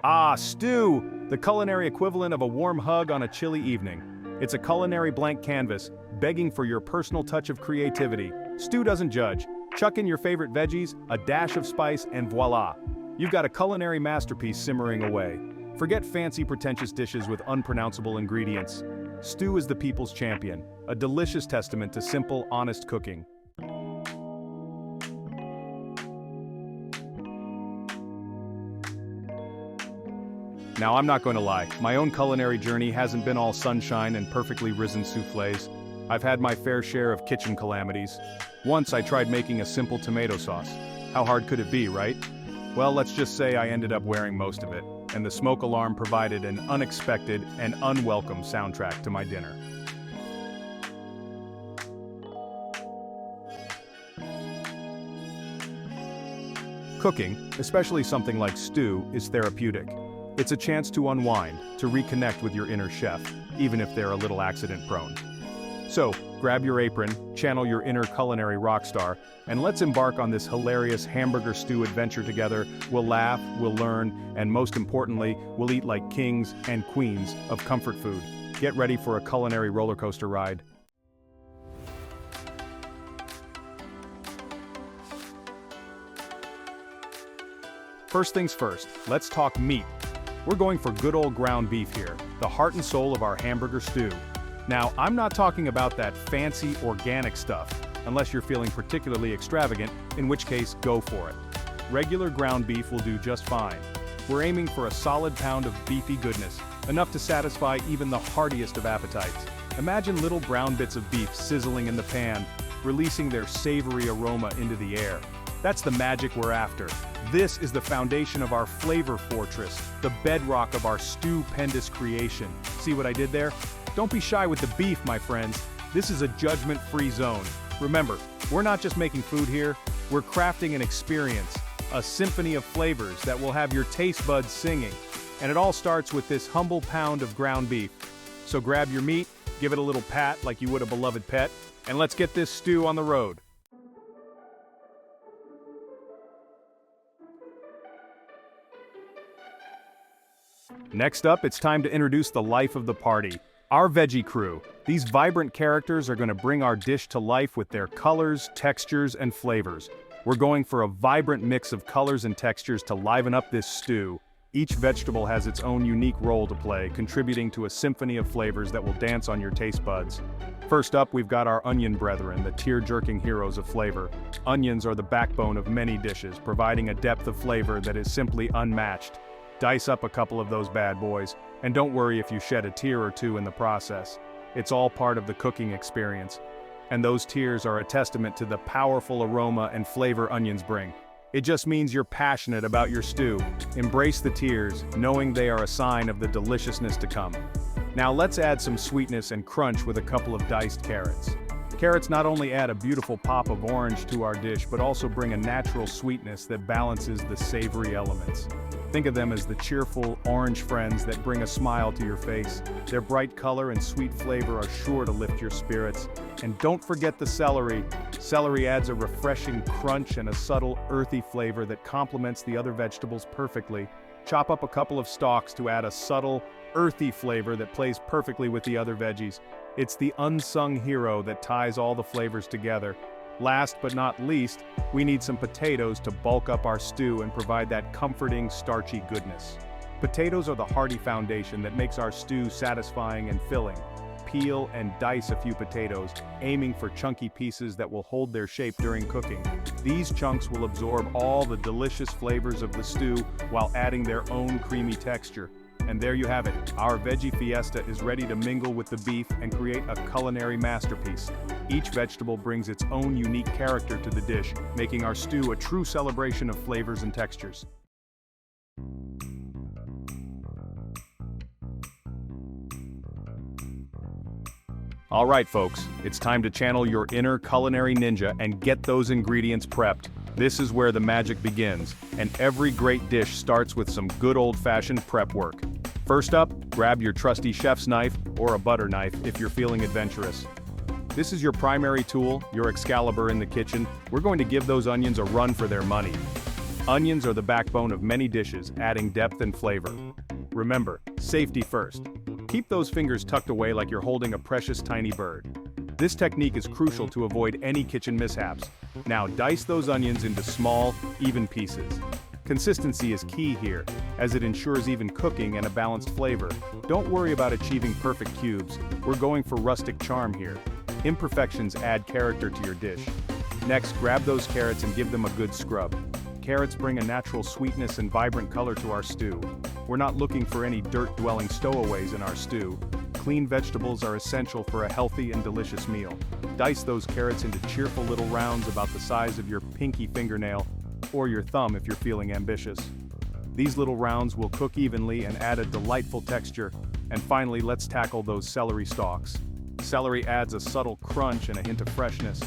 Ah, stew! The culinary equivalent of a warm hug on a chilly evening. It's a culinary blank canvas, begging for your personal touch of creativity. Stew doesn't judge. Chuck in your favorite veggies, a dash of spice, and voila! You've got a culinary masterpiece simmering away. Forget fancy pretentious dishes with unpronounceable ingredients. Stew is the people's champion, a delicious testament to simple, honest cooking. Now I'm not going to lie, my own culinary journey hasn't been all sunshine and perfectly risen soufflés. I've had my fair share of kitchen calamities. Once I tried making a simple tomato sauce. How hard could it be, right? Well, let's just say I ended up wearing most of it, and the smoke alarm provided an unexpected and unwelcome soundtrack to my dinner. Cooking, especially something like stew, is therapeutic. It's a chance to unwind, to reconnect with your inner chef, even if they're a little accident-prone. So, grab your apron, channel your inner culinary rock star, and let's embark on this hilarious hamburger stew adventure together. We'll laugh, we'll learn, and most importantly, we'll eat like kings and queens of comfort food. Get ready for a culinary roller coaster ride. First things first, let's talk meat. We're going for good old ground beef here, the heart and soul of our hamburger stew. Now, I'm not talking about that fancy organic stuff, unless you're feeling particularly extravagant, in which case, go for it. Regular ground beef will do just fine. We're aiming for a solid pound of beefy goodness, enough to satisfy even the heartiest of appetites. Imagine little brown bits of beef sizzling in the pan, releasing their savory aroma into the air. That's the magic we're after. This is the foundation of our flavor fortress, the bedrock of our stupendous creation. See what I did there? Don't be shy with the beef, my friends. This is a judgment-free zone. Remember, we're not just making food here, we're crafting an experience, a symphony of flavors that will have your taste buds singing. And it all starts with this humble pound of ground beef. So grab your meat, give it a little pat like you would a beloved pet, and let's get this stew on the road. Next up, it's time to introduce the life of the party. Our veggie crew. These vibrant characters are going to bring our dish to life with their colors, textures, and flavors. We're going for a vibrant mix of colors and textures to liven up this stew. Each vegetable has its own unique role to play, contributing to a symphony of flavors that will dance on your taste buds. First up, we've got our onion brethren, the tear-jerking heroes of flavor. Onions are the backbone of many dishes, providing a depth of flavor that is simply unmatched. Dice up a couple of those bad boys, and don't worry if you shed a tear or two in the process. It's all part of the cooking experience. And those tears are a testament to the powerful aroma and flavor onions bring. It just means you're passionate about your stew. Embrace the tears, knowing they are a sign of the deliciousness to come. Now let's add some sweetness and crunch with a couple of diced carrots. Carrots not only add a beautiful pop of orange to our dish, but also bring a natural sweetness that balances the savory elements. Think of them as the cheerful, orange friends that bring a smile to your face. Their bright color and sweet flavor are sure to lift your spirits. And don't forget the celery. Celery adds a refreshing crunch and a subtle, earthy flavor that complements the other vegetables perfectly. Chop up a couple of stalks to add a subtle, earthy flavor that plays perfectly with the other veggies. It's the unsung hero that ties all the flavors together. Last but not least, we need some potatoes to bulk up our stew and provide that comforting, starchy goodness. Potatoes are the hearty foundation that makes our stew satisfying and filling. Peel and dice a few potatoes, aiming for chunky pieces that will hold their shape during cooking. These chunks will absorb all the delicious flavors of the stew while adding their own creamy texture. And there you have it, our veggie fiesta is ready to mingle with the beef and create a culinary masterpiece. Each vegetable brings its own unique character to the dish, making our stew a true celebration of flavors and textures. All right, folks, it's time to channel your inner culinary ninja and get those ingredients prepped. This is where the magic begins, and every great dish starts with some good old-fashioned prep work. First up, grab your trusty chef's knife, or a butter knife if you're feeling adventurous. This is your primary tool, your Excalibur in the kitchen. We're going to give those onions a run for their money. Onions are the backbone of many dishes, adding depth and flavor. Remember, safety first. Keep those fingers tucked away like you're holding a precious tiny bird. This technique is crucial to avoid any kitchen mishaps. Now dice those onions into small, even pieces. Consistency is key here, as it ensures even cooking and a balanced flavor. Don't worry about achieving perfect cubes, we're going for rustic charm here. Imperfections add character to your dish. Next, grab those carrots and give them a good scrub. Carrots bring a natural sweetness and vibrant color to our stew. We're not looking for any dirt-dwelling stowaways in our stew. Clean vegetables are essential for a healthy and delicious meal. Dice those carrots into cheerful little rounds about the size of your pinky fingernail, or your thumb if you're feeling ambitious. These little rounds will cook evenly and add a delightful texture. And finally, let's tackle those celery stalks. Celery adds a subtle crunch and a hint of freshness.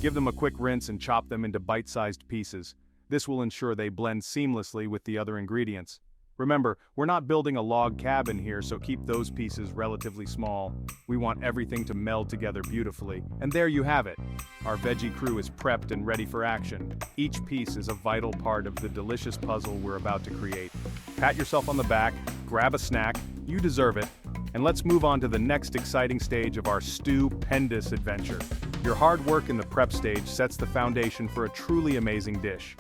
Give them a quick rinse and chop them into bite-sized pieces. This will ensure they blend seamlessly with the other ingredients. Remember, we're not building a log cabin here, so keep those pieces relatively small. We want everything to meld together beautifully. And there you have it. Our veggie crew is prepped and ready for action. Each piece is a vital part of the delicious puzzle we're about to create. Pat yourself on the back, grab a snack, you deserve it, and let's move on to the next exciting stage of our stupendous adventure. Your hard work in the prep stage sets the foundation for a truly amazing dish.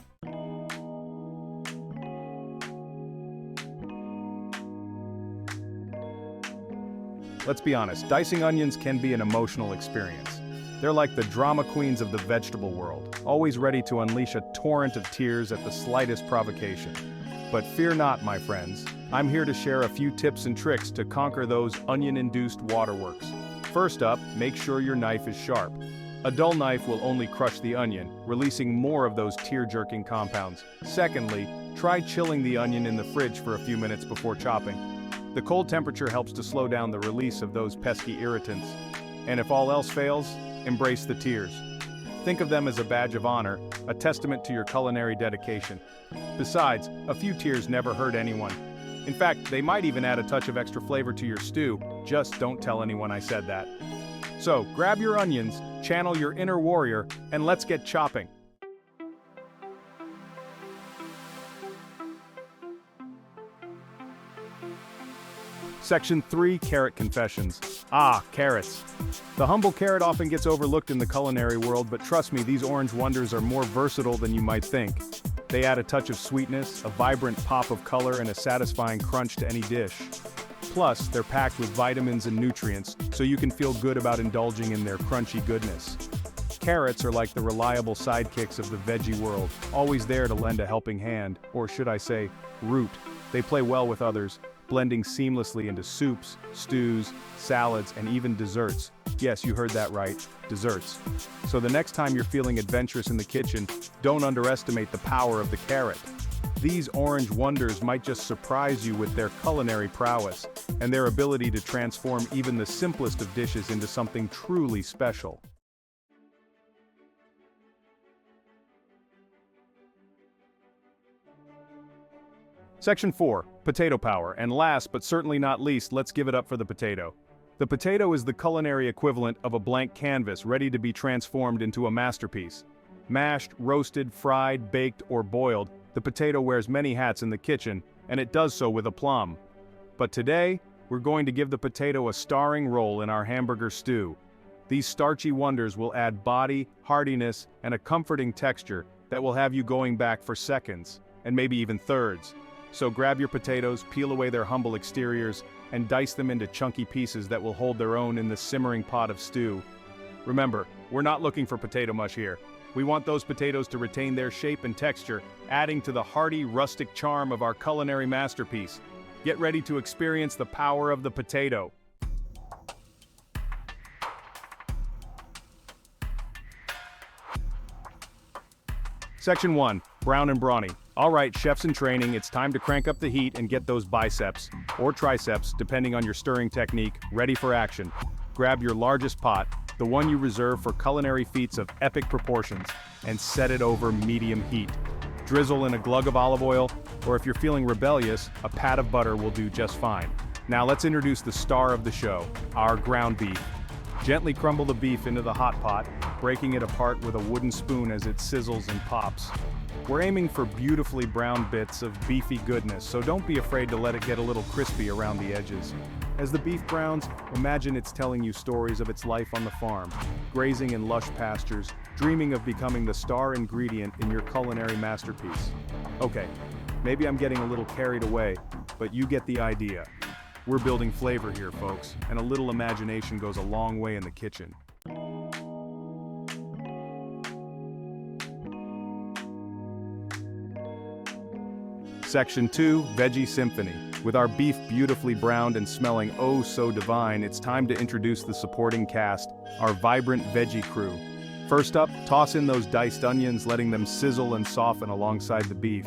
Let's be honest, dicing onions can be an emotional experience. They're like the drama queens of the vegetable world, always ready to unleash a torrent of tears at the slightest provocation. But fear not, my friends. I'm here to share a few tips and tricks to conquer those onion-induced waterworks. First up, make sure your knife is sharp. A dull knife will only crush the onion, releasing more of those tear-jerking compounds. Secondly, try chilling the onion in the fridge for a few minutes before chopping. The cold temperature helps to slow down the release of those pesky irritants. And if all else fails, embrace the tears. Think of them as a badge of honor, a testament to your culinary dedication. Besides, a few tears never hurt anyone. In fact, they might even add a touch of extra flavor to your stew. Just don't tell anyone I said that. So, grab your onions, channel your inner warrior, and let's get chopping. Section 3, Carrot Confessions. Ah, carrots. The humble carrot often gets overlooked in the culinary world, but trust me, these orange wonders are more versatile than you might think. They add a touch of sweetness, a vibrant pop of color, and a satisfying crunch to any dish. Plus, they're packed with vitamins and nutrients, so you can feel good about indulging in their crunchy goodness. Carrots are like the reliable sidekicks of the veggie world, always there to lend a helping hand, or should I say, root. They play well with others, blending seamlessly into soups, stews, salads, and even desserts. Yes, you heard that right, desserts. So the next time you're feeling adventurous in the kitchen, don't underestimate the power of the carrot. These orange wonders might just surprise you with their culinary prowess, and their ability to transform even the simplest of dishes into something truly special. Section 4, Potato Power, and last but certainly not least, let's give it up for the potato. The potato is the culinary equivalent of a blank canvas ready to be transformed into a masterpiece. Mashed, roasted, fried, baked, or boiled, the potato wears many hats in the kitchen, and it does so with aplomb. But today, we're going to give the potato a starring role in our Hamburger Stew. These starchy wonders will add body, heartiness, and a comforting texture that will have you going back for seconds, and maybe even thirds. So grab your potatoes, peel away their humble exteriors, and dice them into chunky pieces that will hold their own in the simmering pot of stew. Remember, we're not looking for potato mush here. We want those potatoes to retain their shape and texture, adding to the hearty, rustic charm of our culinary masterpiece. Get ready to experience the power of the potato. Section 1, Brown and Brawny. Alright, chefs in training, it's time to crank up the heat and get those biceps, or triceps, depending on your stirring technique, ready for action. Grab your largest pot, the one you reserve for culinary feats of epic proportions, and set it over medium heat. Drizzle in a glug of olive oil, or if you're feeling rebellious, a pat of butter will do just fine. Now let's introduce the star of the show, our ground beef. Gently crumble the beef into the hot pot, breaking it apart with a wooden spoon as it sizzles and pops. We're aiming for beautifully brown bits of beefy goodness, so don't be afraid to let it get a little crispy around the edges. As the beef browns, imagine it's telling you stories of its life on the farm, grazing in lush pastures, dreaming of becoming the star ingredient in your culinary masterpiece. Okay, maybe I'm getting a little carried away, but you get the idea. We're building flavor here, folks, and a little imagination goes a long way in the kitchen. Section 2, Veggie Symphony. With our beef beautifully browned and smelling oh so divine, it's time to introduce the supporting cast, our vibrant veggie crew. First up, toss in those diced onions, letting them sizzle and soften alongside the beef.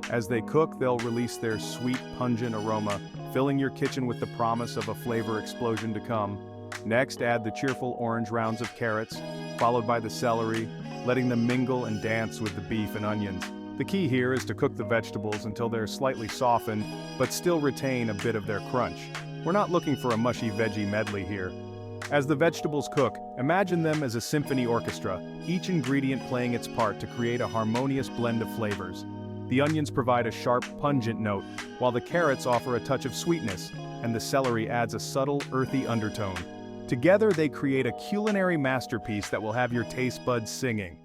As they cook, they'll release their sweet, pungent aroma, filling your kitchen with the promise of a flavor explosion to come. Next, add the cheerful orange rounds of carrots, followed by the celery, letting them mingle and dance with the beef and onions. The key here is to cook the vegetables until they're slightly softened, but still retain a bit of their crunch. We're not looking for a mushy veggie medley here. As the vegetables cook, imagine them as a symphony orchestra, each ingredient playing its part to create a harmonious blend of flavors. The onions provide a sharp, pungent note, while the carrots offer a touch of sweetness, and the celery adds a subtle, earthy undertone. Together they create a culinary masterpiece that will have your taste buds singing.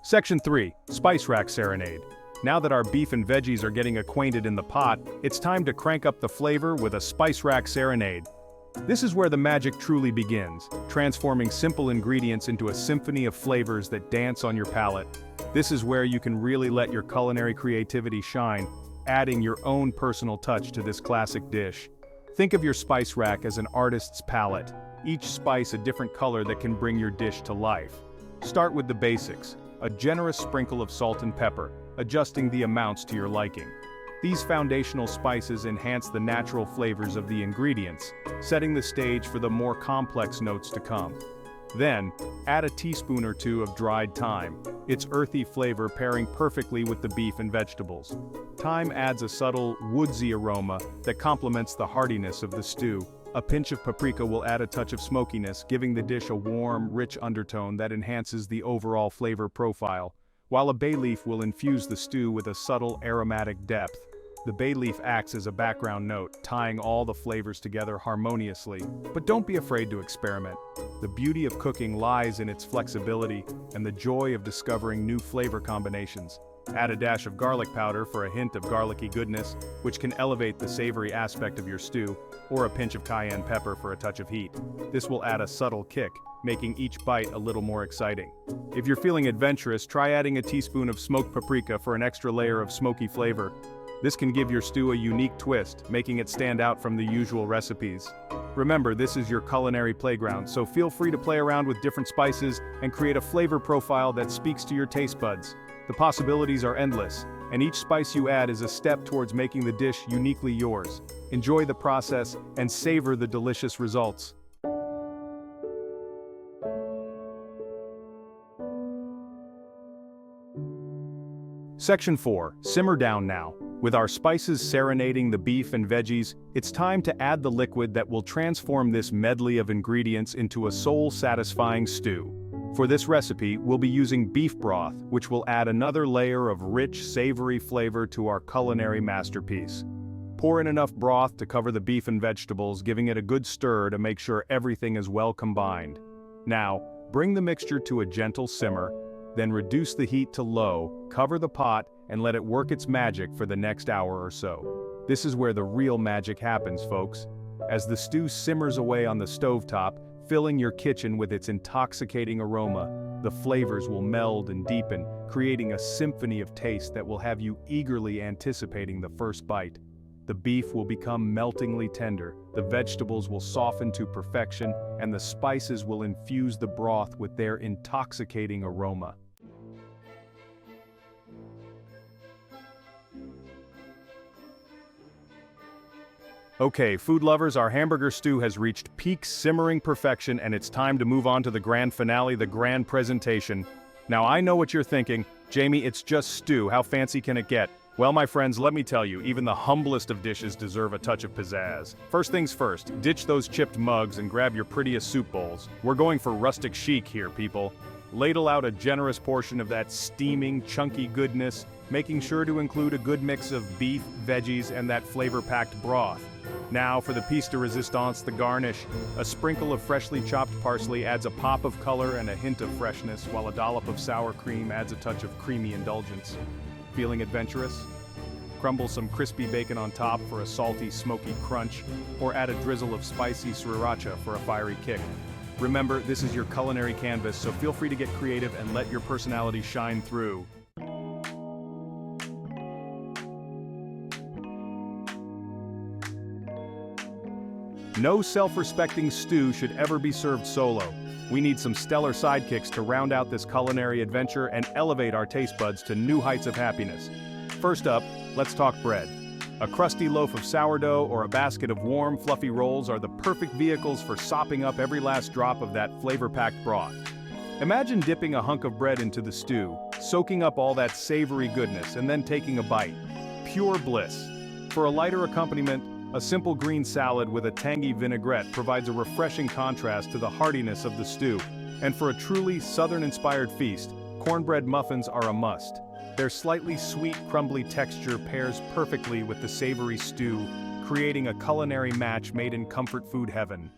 Section 3, Spice Rack Serenade. Now that our beef and veggies are getting acquainted in the pot, it's time to crank up the flavor with a Spice Rack Serenade. This is where the magic truly begins, transforming simple ingredients into a symphony of flavors that dance on your palate. This is where you can really let your culinary creativity shine, adding your own personal touch to this classic dish. Think of your spice rack as an artist's palette, each spice a different color that can bring your dish to life. Start with the basics, a generous sprinkle of salt and pepper, adjusting the amounts to your liking. These foundational spices enhance the natural flavors of the ingredients, setting the stage for the more complex notes to come. Then, add a teaspoon or two of dried thyme, its earthy flavor pairing perfectly with the beef and vegetables. Thyme adds a subtle, woodsy aroma that complements the heartiness of the stew. A pinch of paprika will add a touch of smokiness, giving the dish a warm, rich undertone that enhances the overall flavor profile, while a bay leaf will infuse the stew with a subtle aromatic depth. The bay leaf acts as a background note, tying all the flavors together harmoniously. But don't be afraid to experiment. The beauty of cooking lies in its flexibility and the joy of discovering new flavor combinations. Add a dash of garlic powder for a hint of garlicky goodness, which can elevate the savory aspect of your stew, or a pinch of cayenne pepper for a touch of heat. This will add a subtle kick, making each bite a little more exciting. If you're feeling adventurous, try adding a teaspoon of smoked paprika for an extra layer of smoky flavor. This can give your stew a unique twist, making it stand out from the usual recipes. Remember, this is your culinary playground, so feel free to play around with different spices and create a flavor profile that speaks to your taste buds. The possibilities are endless, and each spice you add is a step towards making the dish uniquely yours. Enjoy the process and savor the delicious results. Section 4, Simmer down now. With our spices serenading the beef and veggies, it's time to add the liquid that will transform this medley of ingredients into a soul-satisfying stew. For this recipe, we'll be using beef broth, which will add another layer of rich, savory flavor to our culinary masterpiece. Pour in enough broth to cover the beef and vegetables, giving it a good stir to make sure everything is well combined. Now, bring the mixture to a gentle simmer, then reduce the heat to low, cover the pot, and let it work its magic for the next hour or so. This is where the real magic happens, folks. As the stew simmers away on the stovetop, filling your kitchen with its intoxicating aroma, the flavors will meld and deepen, creating a symphony of taste that will have you eagerly anticipating the first bite. The beef will become meltingly tender, the vegetables will soften to perfection, and the spices will infuse the broth with their intoxicating aroma. Okay, food lovers, our hamburger stew has reached peak simmering perfection, and it's time to move on to the grand finale, the grand presentation. Now I know what you're thinking, Jamie, it's just stew, how fancy can it get? Well, my friends, let me tell you, even the humblest of dishes deserve a touch of pizzazz. First things first, ditch those chipped mugs and grab your prettiest soup bowls. We're going for rustic chic here, people. Ladle out a generous portion of that steaming, chunky goodness, making sure to include a good mix of beef, veggies, and that flavor-packed broth. Now for the piece de resistance, the garnish. A sprinkle of freshly chopped parsley adds a pop of color and a hint of freshness, while a dollop of sour cream adds a touch of creamy indulgence. Feeling adventurous? Crumble some crispy bacon on top for a salty, smoky crunch, or add a drizzle of spicy sriracha for a fiery kick. Remember, this is your culinary canvas, so feel free to get creative and let your personality shine through. No self-respecting stew should ever be served solo. We need some stellar sidekicks to round out this culinary adventure and elevate our taste buds to new heights of happiness. First up, let's talk bread. A crusty loaf of sourdough or a basket of warm, fluffy rolls are the perfect vehicles for sopping up every last drop of that flavor-packed broth. Imagine dipping a hunk of bread into the stew, soaking up all that savory goodness, and then taking a bite. Pure bliss. For a lighter accompaniment, a simple green salad with a tangy vinaigrette provides a refreshing contrast to the heartiness of the stew. And for a truly Southern-inspired feast, cornbread muffins are a must. Their slightly sweet, crumbly texture pairs perfectly with the savory stew, creating a culinary match made in comfort food heaven.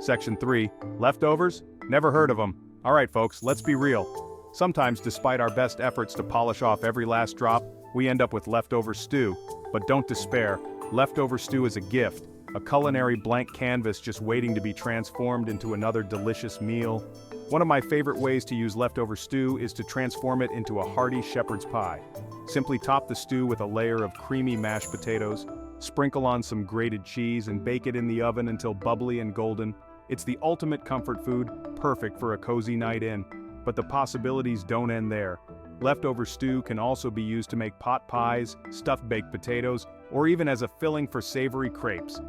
Section 3. Leftovers? Never heard of them. Alright folks, let's be real. Sometimes, despite our best efforts to polish off every last drop, we end up with leftover stew. But don't despair, leftover stew is a gift, a culinary blank canvas just waiting to be transformed into another delicious meal. One of my favorite ways to use leftover stew is to transform it into a hearty shepherd's pie. Simply top the stew with a layer of creamy mashed potatoes, sprinkle on some grated cheese and bake it in the oven until bubbly and golden. It's the ultimate comfort food, perfect for a cozy night in. But the possibilities don't end there. Leftover stew can also be used to make pot pies, stuffed baked potatoes, or even as a filling for savory crepes.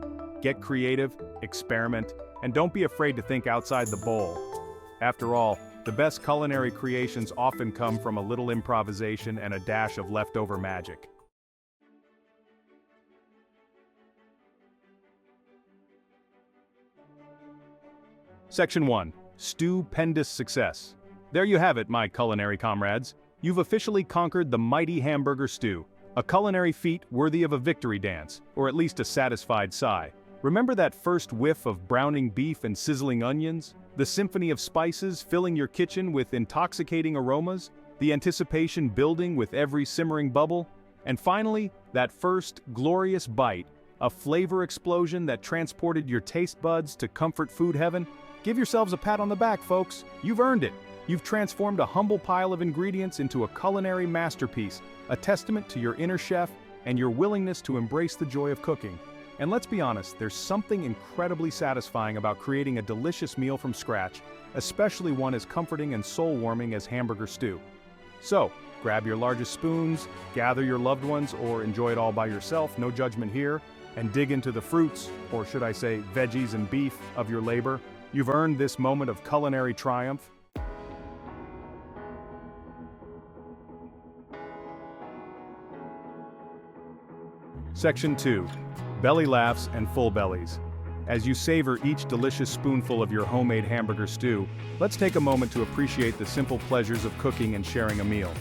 Get creative, experiment, and don't be afraid to think outside the bowl. After all, the best culinary creations often come from a little improvisation and a dash of leftover magic. Section 1. Stupendous success. There you have it, my culinary comrades. You've officially conquered the mighty Hamburger Stew, a culinary feat worthy of a victory dance, or at least a satisfied sigh. Remember that first whiff of browning beef and sizzling onions? The symphony of spices filling your kitchen with intoxicating aromas? The anticipation building with every simmering bubble? And finally, that first glorious bite, a flavor explosion that transported your taste buds to comfort food heaven? Give yourselves a pat on the back, folks. You've earned it. You've transformed a humble pile of ingredients into a culinary masterpiece, a testament to your inner chef and your willingness to embrace the joy of cooking. And let's be honest, there's something incredibly satisfying about creating a delicious meal from scratch, especially one as comforting and soul-warming as Hamburger Stew. So, grab your largest spoons, gather your loved ones, or enjoy it all by yourself, no judgment here, and dig into the fruits, or should I say veggies and beef, of your labor. You've earned this moment of culinary triumph. Section 2. Belly laughs and full bellies. As you savor each delicious spoonful of your homemade Hamburger Stew, let's take a moment to appreciate the simple pleasures of cooking and sharing a meal.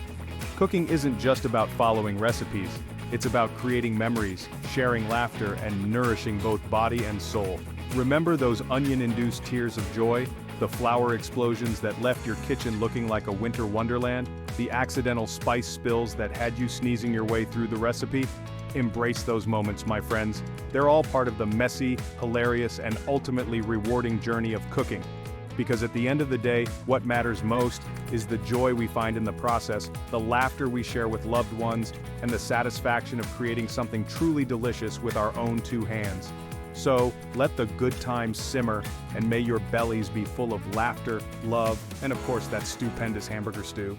Cooking isn't just about following recipes, it's about creating memories, sharing laughter, and nourishing both body and soul. Remember those onion-induced tears of joy? The flour explosions that left your kitchen looking like a winter wonderland? The accidental spice spills that had you sneezing your way through the recipe? Embrace those moments, my friends. They're all part of the messy, hilarious, and ultimately rewarding journey of cooking. Because at the end of the day, what matters most is the joy we find in the process, the laughter we share with loved ones, and the satisfaction of creating something truly delicious with our own two hands. So, let the good times simmer, and may your bellies be full of laughter, love, and of course that stupendous Hamburger Stew.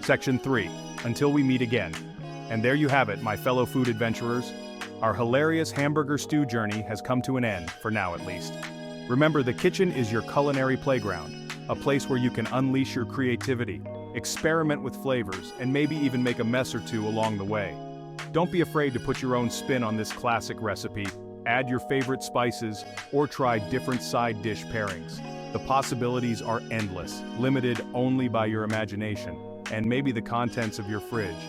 Section 3. Until we meet again. And there you have it, my fellow food adventurers. Our hilarious hamburger stew journey has come to an end, for now at least. Remember, the kitchen is your culinary playground, a place where you can unleash your creativity, experiment with flavors, and maybe even make a mess or two along the way. Don't be afraid to put your own spin on this classic recipe, add your favorite spices, or try different side dish pairings. The possibilities are endless, limited only by your imagination, and maybe the contents of your fridge.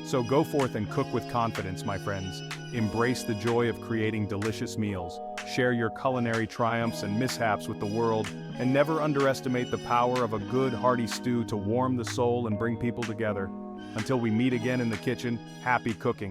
So go forth and cook with confidence, my friends. Embrace the joy of creating delicious meals, share your culinary triumphs and mishaps with the world, and never underestimate the power of a good, hearty stew to warm the soul and bring people together. Until we meet again in the kitchen, happy cooking.